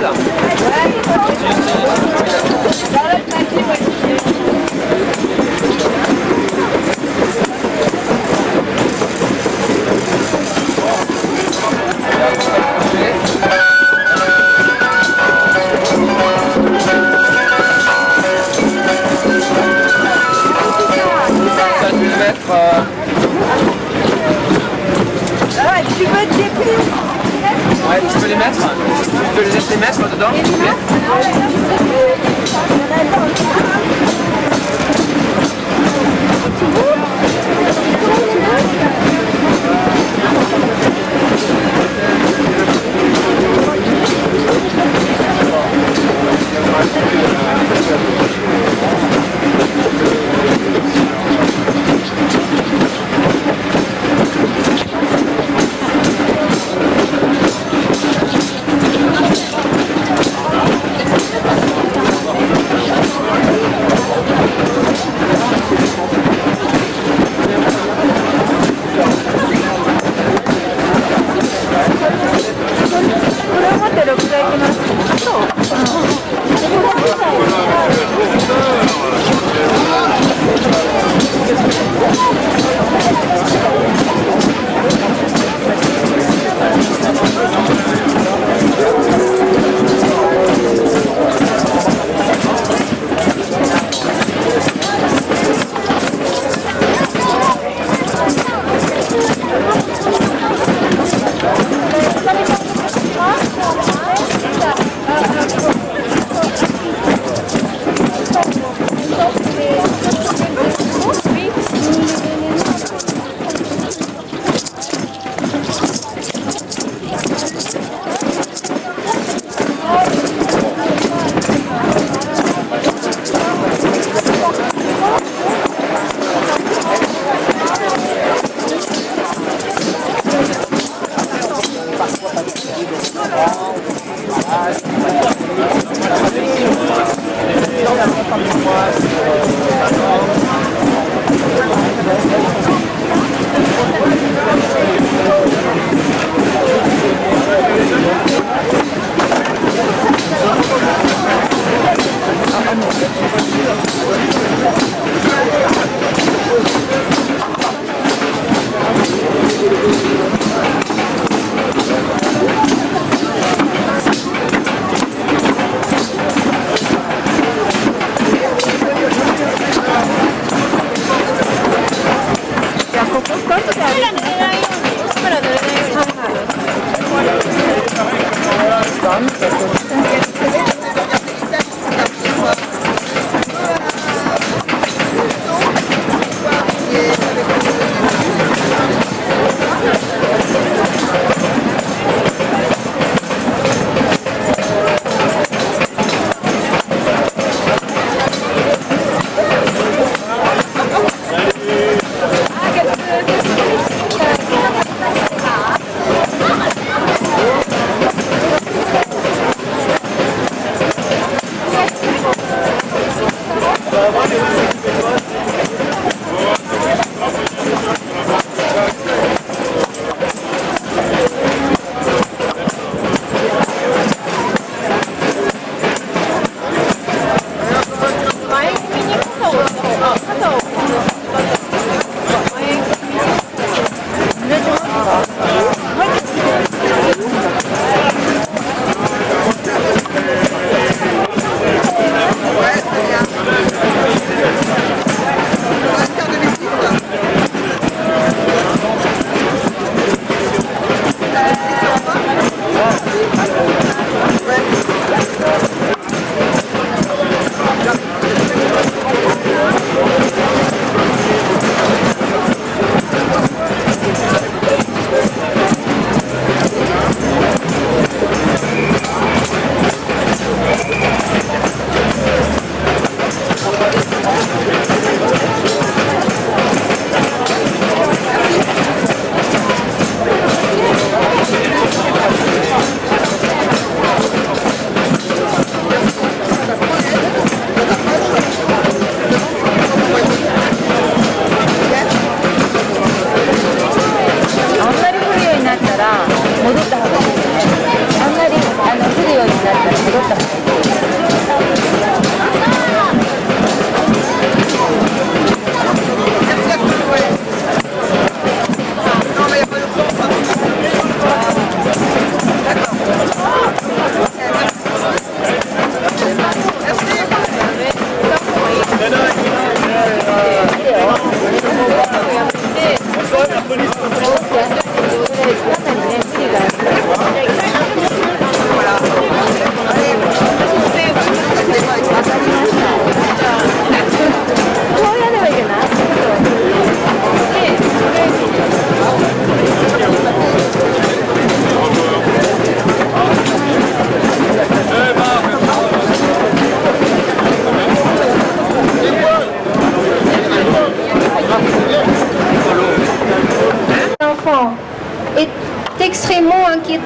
là. Tu veux te déplier? Ouais, tu peux les mettre. Tu peux les laisser mettre dedans.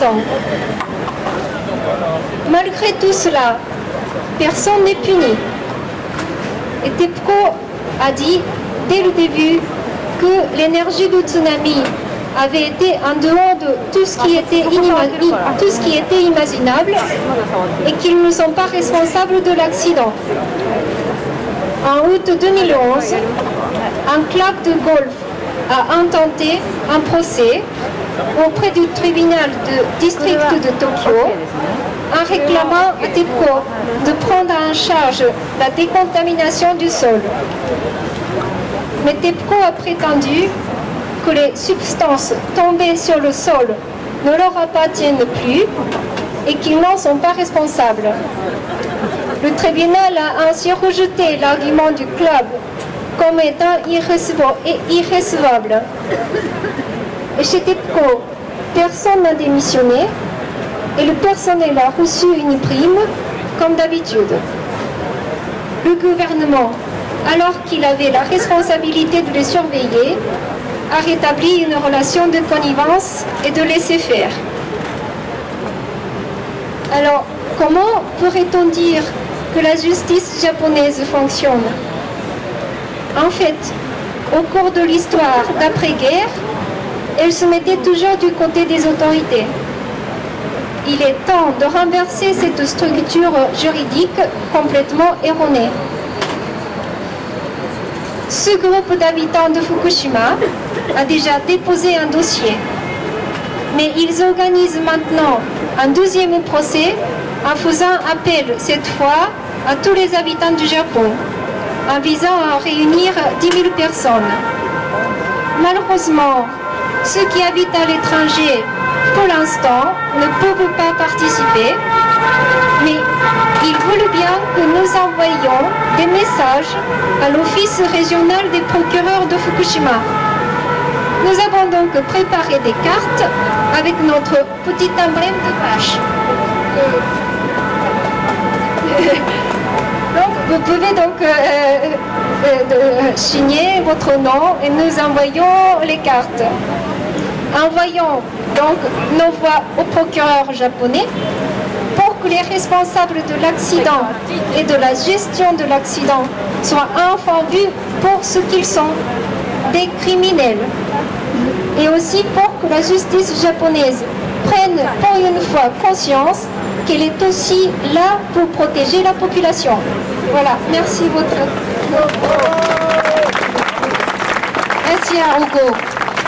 habitants. Malgré tout cela, personne n'est puni. Et TEPCO a dit dès le début que l'énergie du tsunami avait été en dehors de tout ce qui était imaginable et qu'ils ne sont pas responsables de l'accident. En août 2011, un club de golf a intenté un procès auprès du tribunal de district de Tokyo en réclamant à TEPCO de prendre en charge la décontamination du sol. Mais TEPCO a prétendu que les substances tombées sur le sol ne leur appartiennent plus et qu'ils n'en sont pas responsables. Le tribunal a ainsi rejeté l'argument du club comme étant irrecevable. Et chez TEPCO, personne n'a démissionné et le personnel a reçu une prime comme d'habitude. Le gouvernement, alors qu'il avait la responsabilité de les surveiller, a rétabli une relation de connivence et de laisser-faire. Alors, comment pourrait-on dire que la justice japonaise fonctionne? En fait, au cours de l'histoire d'après-guerre, elle se mettait toujours du côté des autorités. Il est temps de renverser cette structure juridique complètement erronée. Ce groupe d'habitants de Fukushima a déjà déposé un dossier, mais ils organisent maintenant un deuxième procès en faisant appel cette fois à tous les habitants du Japon, en visant à réunir 10 000 personnes. Malheureusement, ceux qui habitent à l'étranger, pour l'instant, ne peuvent pas participer, mais ils veulent bien que nous envoyions des messages à l'Office régional des procureurs de Fukushima. Nous avons donc préparé des cartes avec notre petit emblème de vache. Donc, vous pouvez donc signer votre nom et nous envoyons les cartes. Envoyons donc nos voix au procureur japonais pour que les responsables de l'accident et de la gestion de l'accident soient enfin vus pour ce qu'ils sont, des criminels. Et aussi pour que la justice japonaise prenne pour une fois conscience qu'elle est aussi là pour protéger la population. Voilà, merci Merci à Hugo.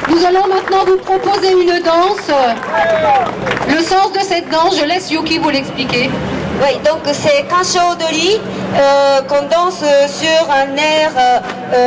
Nous allons maintenant vous proposer une danse. Le sens de cette danse, je laisse Yuki vous l'expliquer. Oui, donc c'est Kansho Odori qu'on danse sur un air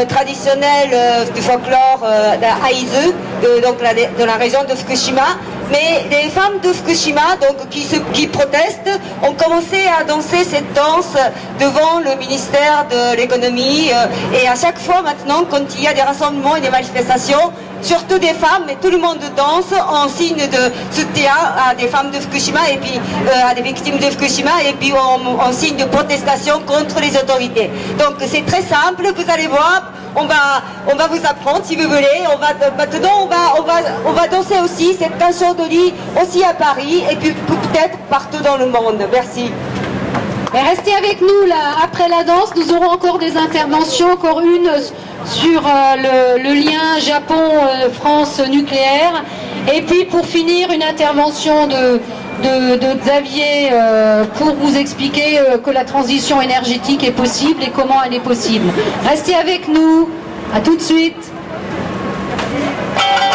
traditionnel du folklore d'Aizu, donc de la région de Fukushima. Mais les femmes de Fukushima, donc, qui protestent, ont commencé à danser cette danse devant le ministère de l'économie. Et à chaque fois maintenant, quand il y a des rassemblements et des manifestations, surtout des femmes, mais tout le monde danse en signe de soutien à des femmes de Fukushima et puis à des victimes de Fukushima et puis en signe de protestation contre les autorités. Donc c'est très simple, vous allez voir. On va vous apprendre si vous voulez. Maintenant on va danser aussi cette cantion d'Oli aussi à Paris et puis peut-être partout dans le monde. Merci. Et restez avec nous là. Après la danse, nous aurons encore des interventions, encore une sur le lien Japon-France nucléaire. Et puis pour finir, une intervention de Xavier pour vous expliquer que la transition énergétique est possible et comment elle est possible. Restez avec nous, à tout de suite. Hey,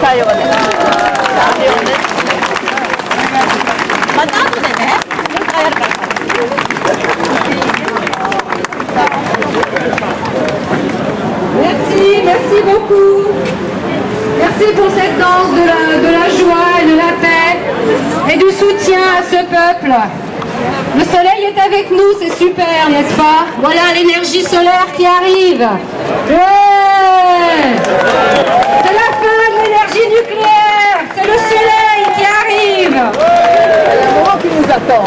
対応で。また後でね、もう一回やるから。Merci beaucoup. Merci pour cette danse de la joie et de la paix et du soutien à ce peuple. Le soleil est avec nous, c'est super, n'est-ce pas? Voilà l'énergie solaire qui arrive. Ouais. C'est la fin de l'énergie nucléaire, c'est le soleil qui arrive. Il y a un moment qui nous attend.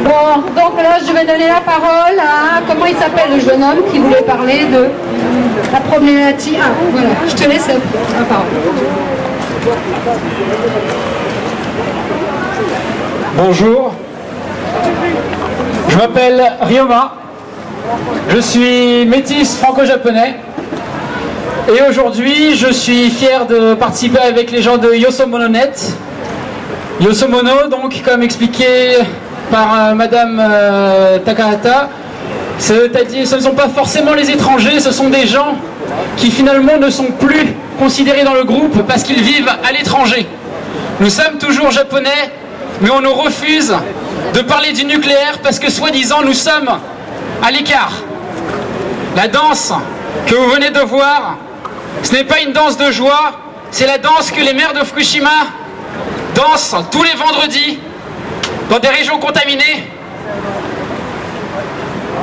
Bon, donc là je vais donner la parole à, comment il s'appelle le jeune homme qui voulait parler de la problématique. Ah, voilà, je te laisse la parole. Bonjour, je m'appelle Ryoma, je suis métis franco-japonais et aujourd'hui je suis fier de participer avec les gens de Yosomono.net. Yosomono, donc comme expliqué par Madame Takahata, c'est-à-dire ce ne sont pas forcément les étrangers, ce sont des gens qui finalement ne sont plus considérés dans le groupe parce qu'ils vivent à l'étranger. Nous sommes toujours japonais, mais on nous refuse de parler du nucléaire parce que soi-disant nous sommes à l'écart. La danse que vous venez de voir, ce n'est pas une danse de joie, c'est la danse que les maires de Fukushima dansent tous les vendredis dans des régions contaminées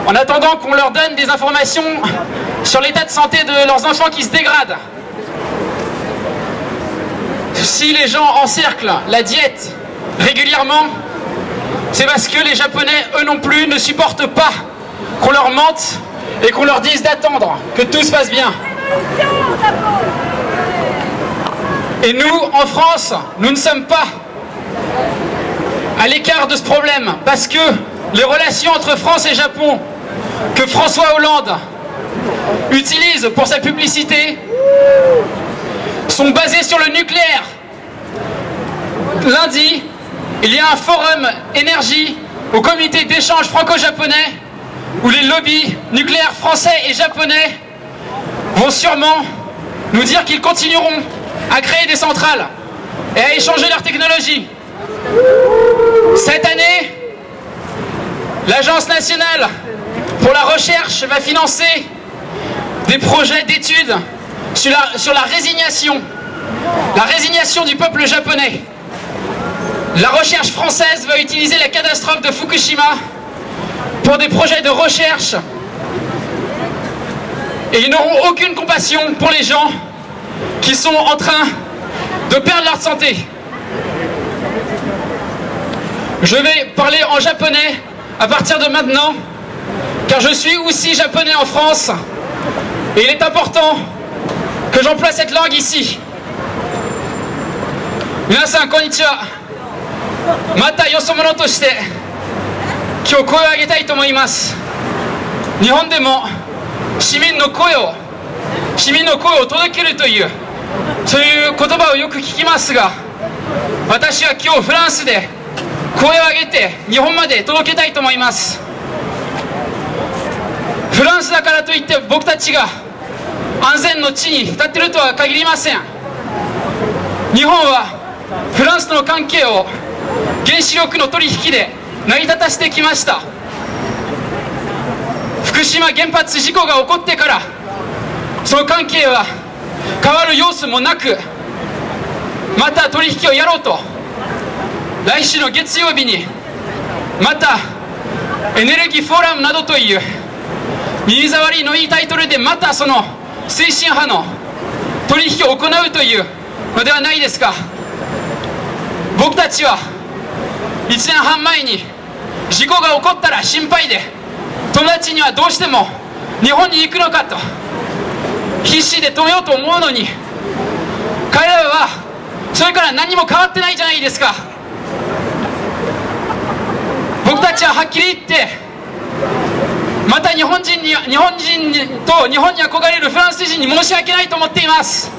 en attendant qu'on leur donne des informations sur l'état de santé de leurs enfants qui se dégradent. Si les gens encerclent la diète régulièrement, c'est parce que les Japonais, eux non plus, ne supportent pas qu'on leur mente et qu'on leur dise d'attendre que tout se passe bien. Et nous, en France, nous ne sommes pas à l'écart de ce problème parce que les relations entre France et Japon que François Hollande utilise pour sa publicité sont basées sur le nucléaire. Lundi, il y a un forum énergie au comité d'échange franco-japonais où les lobbies nucléaires français et japonais vont sûrement nous dire qu'ils continueront à créer des centrales et à échanger leur technologie. Cette année, l'Agence nationale pour la recherche va financer des projets d'études sur la résignation du peuple japonais. La recherche française va utiliser la catastrophe de Fukushima pour des projets de recherche et ils n'auront aucune compassion pour les gens qui sont en train de perdre leur santé. Je vais parler en japonais à partir de maintenant, car je suis aussi japonais en France et il est important que j'emploie cette langue ici. Minasan, konnichiwa. Mata yosomono to shite kyou koe o agetai to omoimasu. Nihon de mo shimin no koe o todokeru toいうそういう言葉をよく聞きますが、私は今日フランスで声を上げて日本まで届けたいと思います。フランスだからといって僕たちが安全の地に立っているとは限りません。日本はフランスとの関係を原子力の取引で成り立たせてきました。福島原発事故が起こってからその関係は変わる様子もなく、また取引をやろうと来週の月曜日にまたエネルギーフォーラムなどという耳障りのいいタイトルでまたその推進派の取引を行うというのではないですか。僕たちは1年半前に事故が起こったら心配で友達にはどうしても日本に行くのかと必死で止めようと思うのに、彼らはそれから何も変わってないじゃないですか。僕たちははっきり言ってまた日本人と日本に憧れるフランス人に申し訳ないと思っています。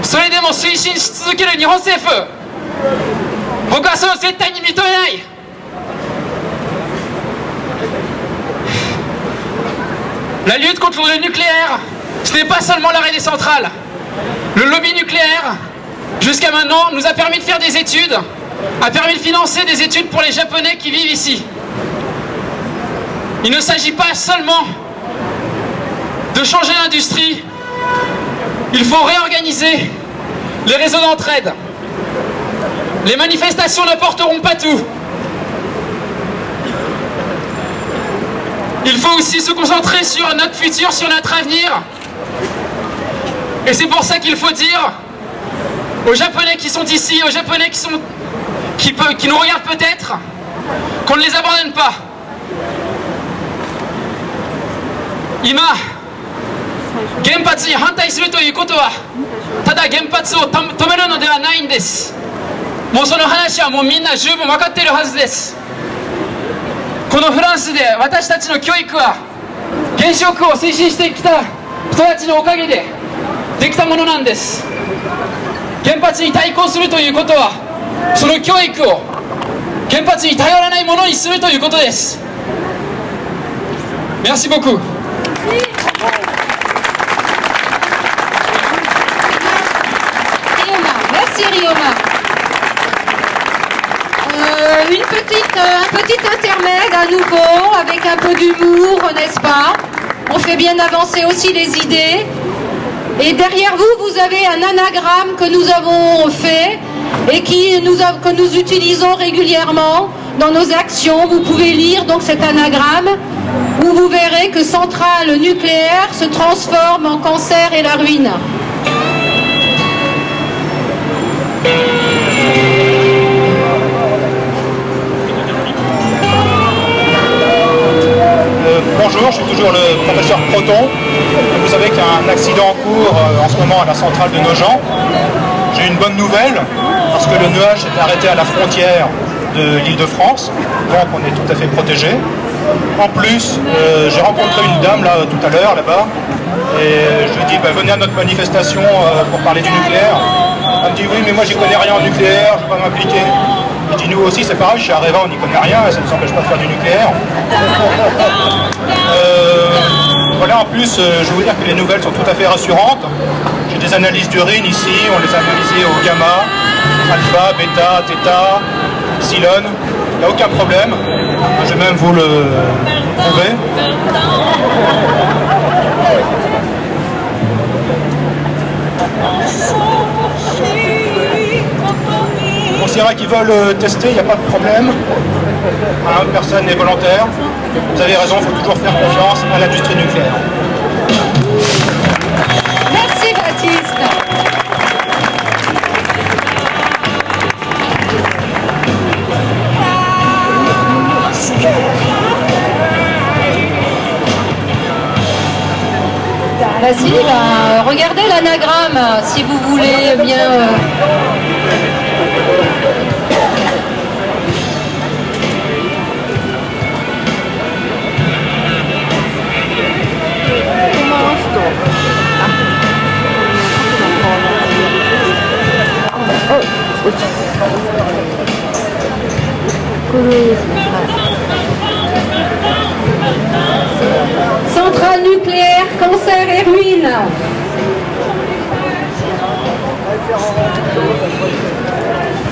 それでも推進し続ける日本政府、僕はそれを絶対に認めない。La lutte contre le nucléaire, ce n'est pas seulement l'arrêt des centrales. Le lobby nucléaire, jusqu'à maintenant, nous a permis de faire des études a permis de financer des études pour les Japonais qui vivent ici. Il ne s'agit pas seulement de changer l'industrie, il faut réorganiser les réseaux d'entraide. Les manifestations n'apporteront pas tout. Il faut aussi se concentrer sur notre futur, sur notre avenir. Et c'est pour ça qu'il faut dire aux Japonais qui sont ici, aux Japonais qui nous regardent peut-être, qu'on ne les abandonne pas. Ima, 原発に反対するということは、ただ原発を止めるのではないんです。もうその話はもうみんな十分分かっているはずです。このフランスで私たちの教育は原子力を推進してきた人たちのおかげでできたものなんです。原発に対抗するということは、その教育を原発に頼らないものにするということです。Merci beaucoup. Merci Ryoma. Un petit intermède à nouveau, avec un peu d'humour, n'est-ce pas? On fait bien avancer aussi les idées. Et derrière vous, vous avez un anagramme que nous avons fait et que nous utilisons régulièrement dans nos actions. Vous pouvez lire donc cet anagramme où vous verrez que centrale nucléaire se transforme en cancer et la ruine. Bonjour, je suis toujours le professeur Proton. Vous savez qu'il y a un accident en cours en ce moment à la centrale de Nogent. J'ai une bonne nouvelle, parce que le nuage s'est arrêté à la frontière de l'Île-de-France, donc on est tout à fait protégé. En plus, j'ai rencontré une dame là tout à l'heure, là-bas, et je lui ai dit venez à notre manifestation pour parler du nucléaire. Elle me dit oui, mais moi j'y connais rien en nucléaire, je ne vais pas m'impliquer. Je dis nous aussi c'est pareil, je suis à Réva, on n'y connaît rien, ça ne nous empêche pas de faire du nucléaire. Voilà, en plus, je veux vous dire que les nouvelles sont tout à fait rassurantes. J'ai des analyses d'urine ici, on les a analysées au gamma, alpha, bêta, θ, epsilon, il n'y a aucun problème. Je vais même vous le prouver. Pour ceux qui veulent tester, il n'y a pas de problème. Personne n'est volontaire. Vous avez raison, il faut toujours faire confiance à l'industrie nucléaire. Merci Baptiste. Vas-y, regardez l'anagramme si vous voulez bien. Centrale nucléaire, cancer et ruine.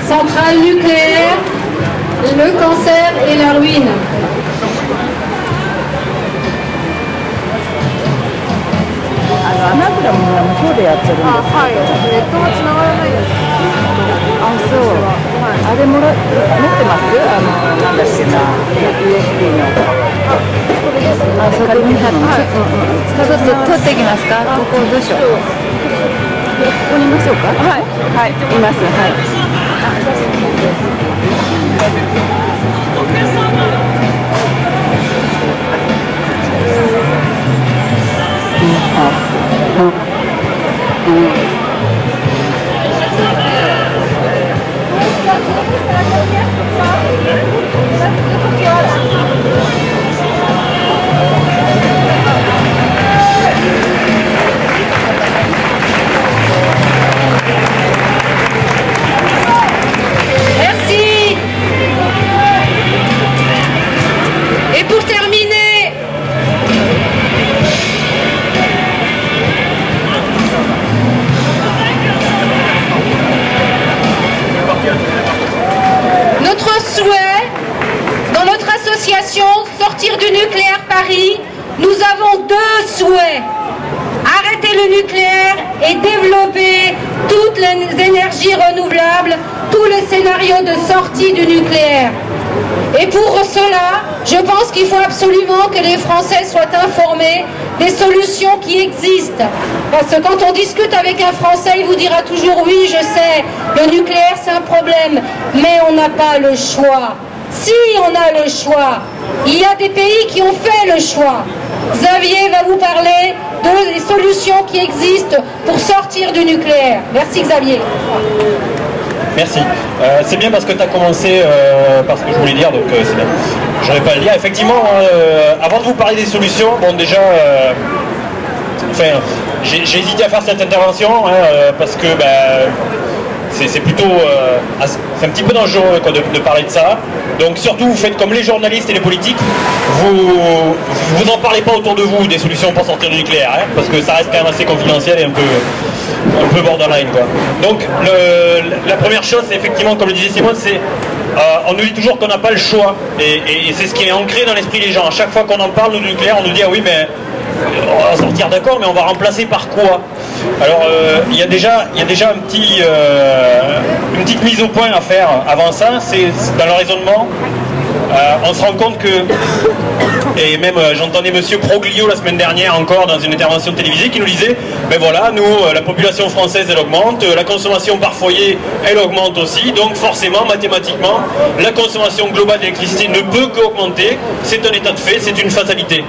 Centrale nucléaire, le cancer et la ruine. Merci. Et pour terminer, notre souhait, dans notre association Sortir du nucléaire Paris, nous avons deux souhaits. Arrêter le nucléaire et développer toutes les énergies renouvelables, tout le scénario de sortie du nucléaire. Et pour cela, je pense qu'il faut absolument que les Français soient informés des solutions qui existent. Parce que quand on discute avec un Français, il vous dira toujours « oui, je sais, le nucléaire c'est un problème, mais on n'a pas le choix ». Si on a le choix, il y a des pays qui ont fait le choix. Xavier va vous parler des solutions qui existent pour sortir du nucléaire. Merci Xavier. Merci. C'est bien parce que tu as commencé par ce que je voulais dire, donc c'est bien. Je n'aurais pas à le dire. Effectivement, avant de vous parler des solutions, bon déjà, j'ai hésité à faire cette intervention parce que c'est plutôt, c'est un petit peu dangereux quoi, de parler de ça. Donc surtout vous faites comme les journalistes et les politiques, vous en parlez pas autour de vous des solutions pour sortir du nucléaire, parce que ça reste quand même assez confidentiel et un peu borderline quoi. Donc la première chose c'est effectivement comme le disait Simone, c'est on nous dit toujours qu'on n'a pas le choix et c'est ce qui est ancré dans l'esprit des gens. À chaque fois qu'on en parle du nucléaire, on nous dit ah oui mais on va sortir d'accord mais on va remplacer par quoi? Alors il y a déjà une petite mise au point à faire avant ça, c'est dans le raisonnement. On se rend compte que, et même j'entendais monsieur Proglio la semaine dernière encore dans une intervention télévisée qui nous disait, ben voilà, nous, la population française elle augmente, la consommation par foyer elle augmente aussi, donc forcément, mathématiquement, la consommation globale d'électricité ne peut qu'augmenter, c'est un état de fait, c'est une fatalité.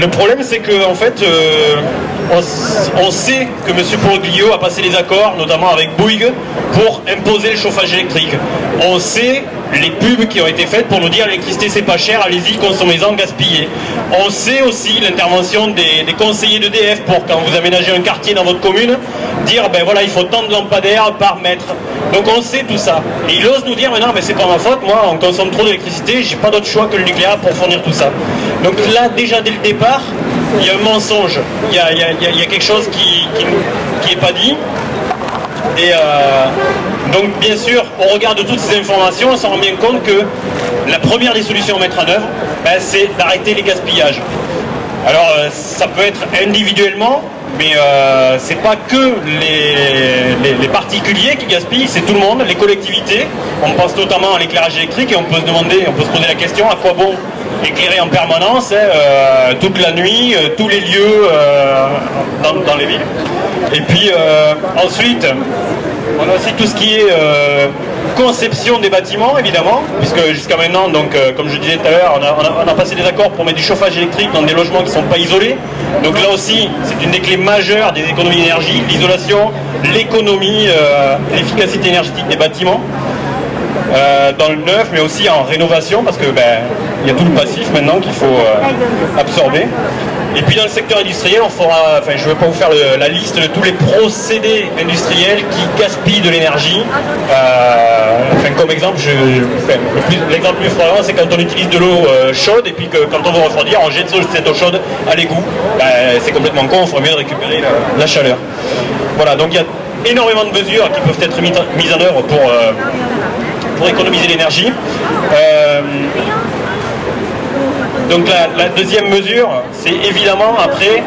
Le problème c'est que en fait on sait que M. Proglio a passé les accords, notamment avec Bouygues, pour imposer le chauffage électrique. On sait les pubs qui ont été faites pour nous dire l'électricité c'est pas cher, allez-y, consommez-en, gaspillez. On sait aussi l'intervention des conseillers d'EDF pour quand vous aménagez un quartier dans votre commune, dire ben voilà il faut tant de lampadaires par mètre. Donc on sait tout ça. Et il ose nous dire mais non mais c'est pas ma faute, moi on consomme trop d'électricité, j'ai pas d'autre choix que le nucléaire pour fournir tout ça. Donc là déjà dès le départ, il y a un mensonge, il y a quelque chose qui est pas dit. Et donc bien sûr, au regard de toutes ces informations, on s'en rend bien compte que la première des solutions à mettre en œuvre, c'est d'arrêter les gaspillages. Alors ça peut être individuellement, mais c'est pas que les particuliers qui gaspillent, c'est tout le monde, les collectivités. On pense notamment à l'éclairage électrique et on peut se poser la question à quoi bon éclairer en permanence toute la nuit, tous les lieux dans les villes. Et puis ensuite, on a aussi tout ce qui est conception des bâtiments, évidemment, puisque jusqu'à maintenant, donc, comme je disais tout à l'heure, on a passé des accords pour mettre du chauffage électrique dans des logements qui ne sont pas isolés. Donc là aussi, c'est une des clés majeures des économies d'énergie, l'isolation, l'économie, l'efficacité énergétique des bâtiments. Dans le neuf, mais aussi en rénovation, parce que il y a tout le passif maintenant qu'il faut absorber. Et puis dans le secteur industriel, on fera, enfin je ne vais pas vous faire la liste de tous les procédés industriels qui gaspillent de l'énergie. Comme exemple, l'exemple plus flagrant, c'est quand on utilise de l'eau chaude et puis que quand on veut refroidir, on jette cette eau chaude à l'égout. C'est complètement con, il faudrait mieux récupérer la chaleur. Voilà, donc il y a énormément de mesures qui peuvent être mises en œuvre pour économiser l'énergie. Donc la deuxième mesure, c'est évidemment après,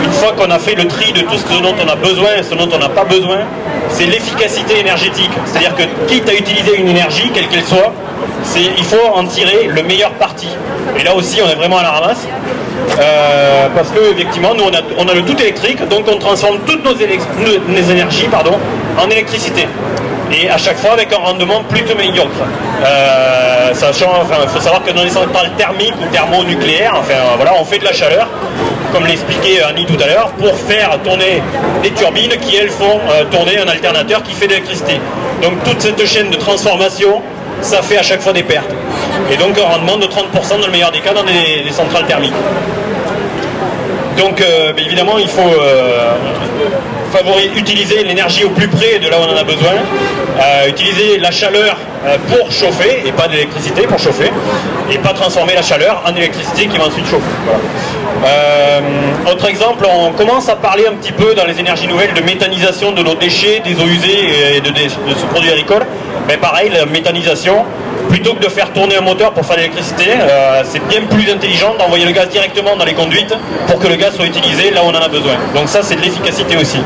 une fois qu'on a fait le tri de tout ce dont on a besoin et ce dont on n'a pas besoin, c'est l'efficacité énergétique. C'est-à-dire que quitte à utiliser une énergie, quelle qu'elle soit, il faut en tirer le meilleur parti. Et là aussi, on est vraiment à la ramasse. Parce que effectivement, nous on a le tout électrique, donc on transforme toutes nos énergies en électricité. Et à chaque fois avec un rendement plutôt médiocre. Sachant, il faut savoir que dans les centrales thermiques ou thermonucléaires, on fait de la chaleur, comme l'expliquait Annie tout à l'heure, pour faire tourner des turbines qui elles font tourner un alternateur qui fait de l'électricité. Donc toute cette chaîne de transformation, ça fait à chaque fois des pertes. Et donc un rendement de 30% dans le meilleur des cas dans les centrales thermiques. Donc évidemment il faut utiliser l'énergie au plus près de là où on en a besoin, utiliser la chaleur pour chauffer et pas de l'électricité pour chauffer, et pas transformer la chaleur en électricité qui va ensuite chauffer. Voilà. Autre exemple, on commence à parler un petit peu dans les énergies nouvelles de méthanisation de nos déchets, des eaux usées et de sous-produits agricoles. Mais pareil, la méthanisation, plutôt que de faire tourner un moteur pour faire de l'électricité, c'est bien plus intelligent d'envoyer le gaz directement dans les conduites pour que le gaz soit utilisé là où on en a besoin. Donc ça, c'est de l'efficacité aussi.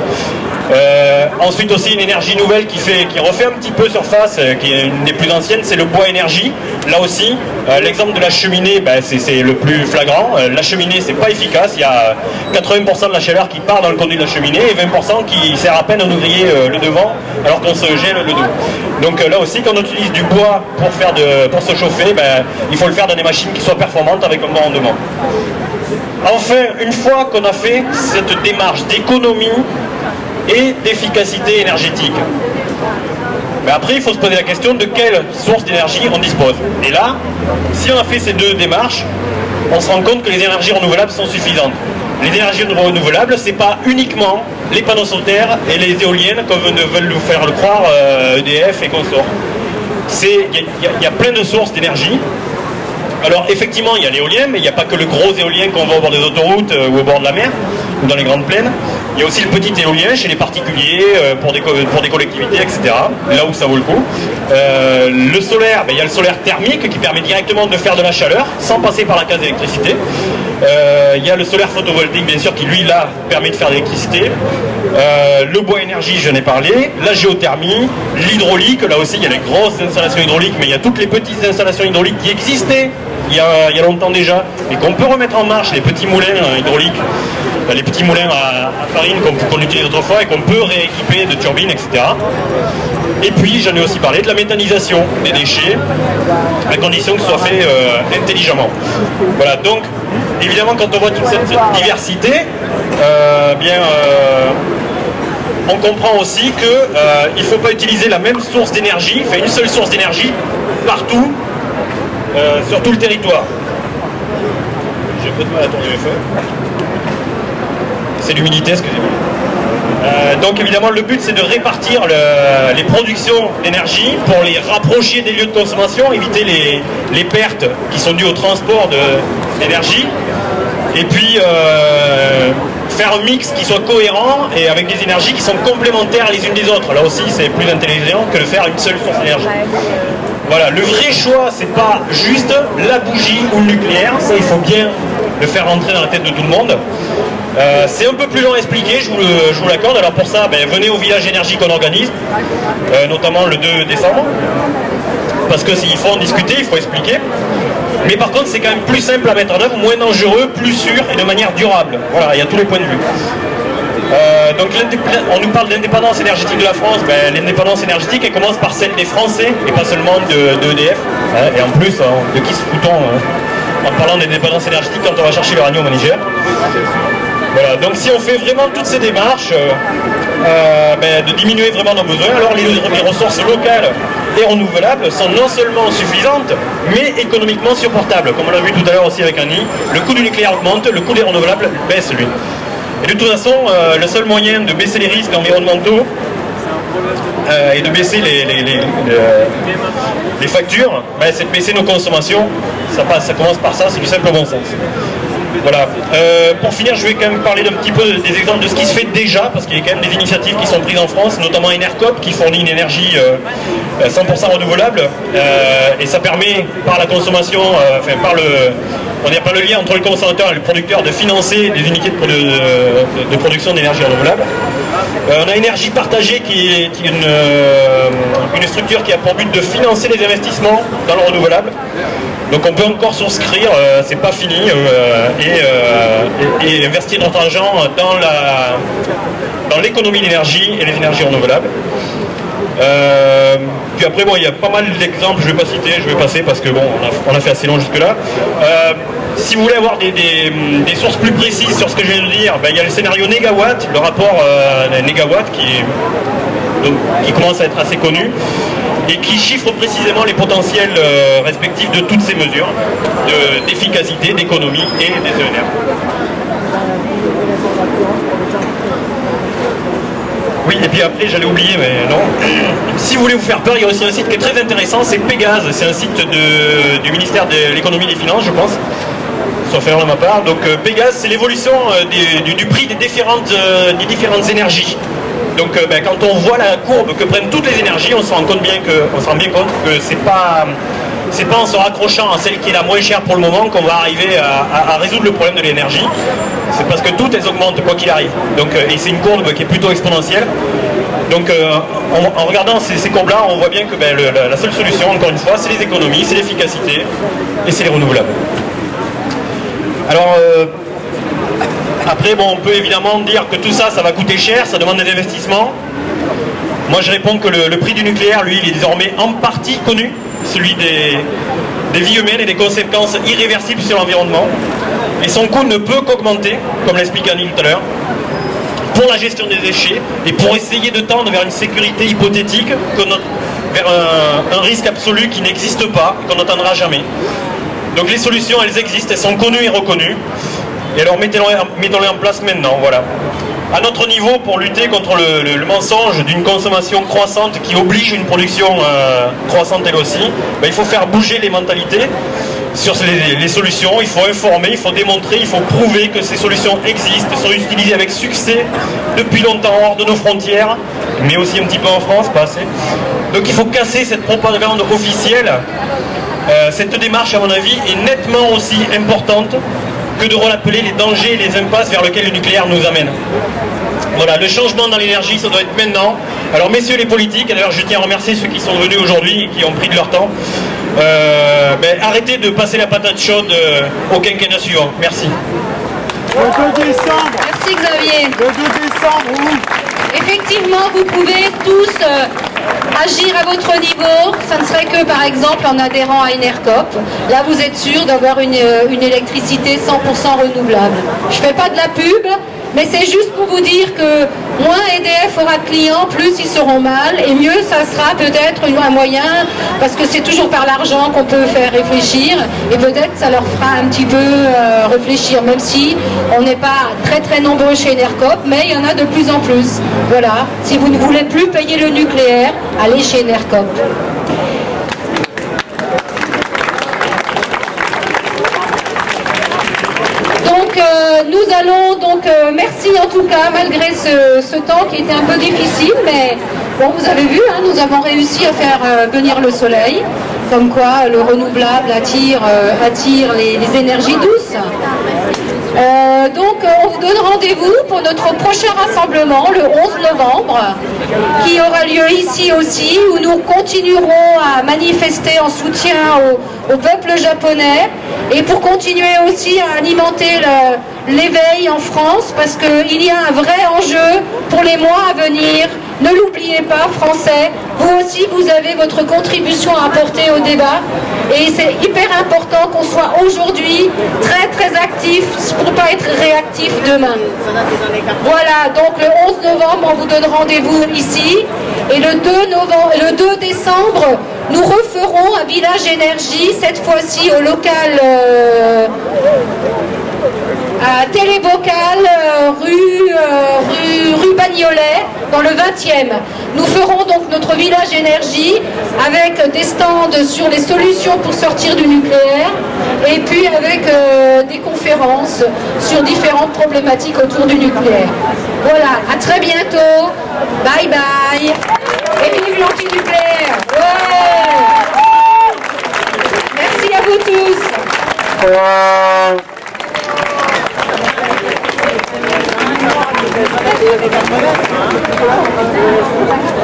Ensuite aussi, une énergie nouvelle qui refait un petit peu surface, qui est une des plus anciennes, c'est le bois énergie. Là aussi, l'exemple de la cheminée, c'est le plus flagrant. La cheminée, c'est pas efficace. Il y a 80% de la chaleur qui part dans le conduit de la cheminée et 20% qui sert à peine à ouvrier le devant, alors qu'on se gèle le dos. Donc là aussi, quand on utilise du bois pour se chauffer, il faut le faire dans des machines qui soient performantes avec un bon rendement. Enfin, une fois qu'on a fait cette démarche d'économie et d'efficacité énergétique, après il faut se poser la question de quelle source d'énergie on dispose. Et là, si on a fait ces deux démarches, on se rend compte que les énergies renouvelables sont suffisantes. Les énergies renouvelables, c'est pas uniquement les panneaux solaires et les éoliennes comme veulent nous faire le croire EDF et consorts. Il y a plein de sources d'énergie. Alors effectivement, il y a l'éolien, mais il n'y a pas que le gros éolien qu'on voit au bord des autoroutes ou au bord de la mer, ou dans les grandes plaines. Il y a aussi le petit éolien chez les particuliers, pour des collectivités, etc. Là où ça vaut le coup. Le solaire, il y a le solaire thermique qui permet directement de faire de la chaleur, sans passer par la case d'électricité. Il y a le solaire photovoltaïque, bien sûr, qui lui, là, permet de faire de l'électricité. Le bois énergie, j'en ai parlé. La géothermie, l'hydraulique, là aussi, il y a les grosses installations hydrauliques, mais il y a toutes les petites installations hydrauliques qui existaient il y a longtemps déjà, et qu'on peut remettre en marche, les petits moulins hydrauliques, les petits moulins à farine qu'on utilise autrefois et qu'on peut rééquiper de turbines, etc. Et puis, j'en ai aussi parlé de la méthanisation des déchets, à condition que ce soit fait intelligemment. Voilà, donc, évidemment, quand on voit toute cette diversité, on comprend aussi qu'il ne faut pas utiliser la même source d'énergie, une seule source d'énergie, partout, sur tout le territoire. J'ai un peu de mal à tourner mes feux. C'est l'humidité, excusez-moi. Donc évidemment, le but, c'est de répartir les productions d'énergie pour les rapprocher des lieux de consommation, éviter les pertes qui sont dues au transport d'énergie, et puis faire un mix qui soit cohérent et avec des énergies qui sont complémentaires les unes des autres. Là aussi, c'est plus intelligent que de faire une seule source d'énergie. Voilà, le vrai choix, c'est pas juste la bougie ou le nucléaire, ça il faut bien le faire rentrer dans la tête de tout le monde. C'est un peu plus long à expliquer, je vous l'accorde. Alors pour ça, venez au village énergie qu'on organise, notamment le 2 décembre, parce que s'il faut en discuter, il faut expliquer. Mais par contre, c'est quand même plus simple à mettre en œuvre, moins dangereux, plus sûr et de manière durable. Voilà, il y a tous les points de vue. Donc on nous parle d'indépendance énergétique de la France. L'indépendance énergétique, elle commence par celle des Français et pas seulement d'EDF. Et en plus, de qui se fout-on en parlant d'indépendance énergétique quand on va chercher l'uranium au Niger? Voilà, donc si on fait vraiment toutes ces démarches de diminuer vraiment nos besoins, alors les ressources locales et renouvelables sont non seulement suffisantes, mais économiquement supportables. Comme on l'a vu tout à l'heure aussi avec Annie, le coût du nucléaire augmente, le coût des renouvelables baisse lui. Et de toute façon, le seul moyen de baisser les risques environnementaux et de baisser les factures, c'est de baisser nos consommations. Ça commence par ça, c'est du simple bon sens. Voilà. Pour finir, je vais quand même parler d'un petit peu des exemples de ce qui se fait déjà, parce qu'il y a quand même des initiatives qui sont prises en France, notamment Enercop qui fournit une énergie 100% renouvelable, et ça permet par la consommation, on n'y a pas le lien entre le consommateur et le producteur de financer des unités de production d'énergie renouvelable. On a Énergie Partagée qui est une structure qui a pour but de financer les investissements dans le renouvelable. Donc on peut encore souscrire, c'est pas fini, et investir notre argent dans l'économie d'énergie et les énergies renouvelables. Puis après, il y a pas mal d'exemples, je ne vais pas citer, je vais passer parce que on a fait assez long jusque-là. Si vous voulez avoir des sources plus précises sur ce que je viens de dire, il y a le scénario Négawatt, le rapport Négawatt qui commence à être assez connu et qui chiffre précisément les potentiels respectifs de toutes ces mesures d'efficacité, d'économie et des ENR. Oui, et puis après, j'allais oublier, mais non. Si vous voulez vous faire peur, il y a aussi un site qui est très intéressant, c'est Pégase. C'est un site du ministère de l'économie et des finances, je pense, sauf erreur de ma part. Donc Pégase, c'est l'évolution du prix des différentes énergies. Donc quand on voit la courbe que prennent toutes les énergies, on se rend bien compte que c'est pas en se raccrochant à celle qui est la moins chère pour le moment qu'on va arriver à résoudre le problème de l'énergie. C'est parce que toutes elles augmentent quoi qu'il arrive. Donc, et c'est une courbe qui est plutôt exponentielle. Donc en regardant ces courbes-là, on voit bien que la seule solution, encore une fois, c'est les économies, c'est l'efficacité et c'est les renouvelables. Alors après, bon, on peut évidemment dire que tout ça, ça va coûter cher, ça demande des investissements. Moi je réponds que le prix du nucléaire, lui, il est désormais en partie connu, celui des vies humaines et des conséquences irréversibles sur l'environnement. Et son coût ne peut qu'augmenter, comme l'explique Annie tout à l'heure, pour la gestion des déchets et pour essayer de tendre vers une sécurité hypothétique, vers un risque absolu qui n'existe pas et qu'on n'entendra jamais. Donc les solutions, elles existent, elles sont connues et reconnues. Et alors mettons-les en place maintenant, voilà. À notre niveau, pour lutter contre le mensonge d'une consommation croissante qui oblige une production croissante elle aussi, il faut faire bouger les mentalités sur les solutions, il faut informer, il faut démontrer, il faut prouver que ces solutions existent, sont utilisées avec succès depuis longtemps hors de nos frontières, mais aussi un petit peu en France, pas assez. Donc il faut casser cette propagande officielle. Cette démarche, à mon avis, est nettement aussi importante que de rappeler les dangers et les impasses vers lesquels le nucléaire nous amène. Voilà, le changement dans l'énergie, ça doit être maintenant. Alors messieurs les politiques, et d'ailleurs je tiens à remercier ceux qui sont venus aujourd'hui et qui ont pris de leur temps, arrêtez de passer la patate chaude au quinquennat suivant. Merci. Le 2 décembre. Merci Xavier. Le 2 décembre, oui. Effectivement, vous pouvez tous agir à votre niveau. Ça ne serait que par exemple en adhérant à ENERCOP. Là, vous êtes sûr d'avoir une électricité 100% renouvelable. Je ne fais pas de la pub, mais c'est juste pour vous dire que moins EDF aura de clients, plus ils seront mal, et mieux ça sera peut-être un moyen, parce que c'est toujours par l'argent qu'on peut faire réfléchir, et peut-être ça leur fera un petit peu réfléchir, même si on n'est pas très très nombreux chez ENERCOP, mais il y en a de plus en plus. Voilà, si vous ne voulez plus payer le nucléaire, allez chez ENERCOP. Nous allons donc, merci en tout cas, malgré ce temps qui était un peu difficile, mais bon, vous avez vu, hein, nous avons réussi à faire venir le soleil, comme quoi le renouvelable attire les énergies douces. Donc on vous donne rendez-vous pour notre prochain rassemblement le 11 novembre qui aura lieu ici aussi, où nous continuerons à manifester en soutien au peuple japonais et pour continuer aussi à alimenter l'éveil en France, parce qu'il y a un vrai enjeu pour les mois à venir. Ne l'oubliez pas, Français, vous aussi vous avez votre contribution à apporter au débat, et c'est hyper important qu'on soit aujourd'hui très très actifs pour ne pas être réactifs demain. Voilà, donc le 11 novembre on vous donne rendez-vous ici, et le 2 décembre nous referons un village énergie, cette fois-ci au local à Télébocal, rue Bagnolet, dans le 20e. Nous ferons donc notre village énergie avec des stands sur les solutions pour sortir du nucléaire et puis avec des conférences sur différentes problématiques autour du nucléaire. Voilà, à très bientôt. Bye bye. Et vive l'anti-nucléaire. Ouais. Merci à vous tous. Thank you.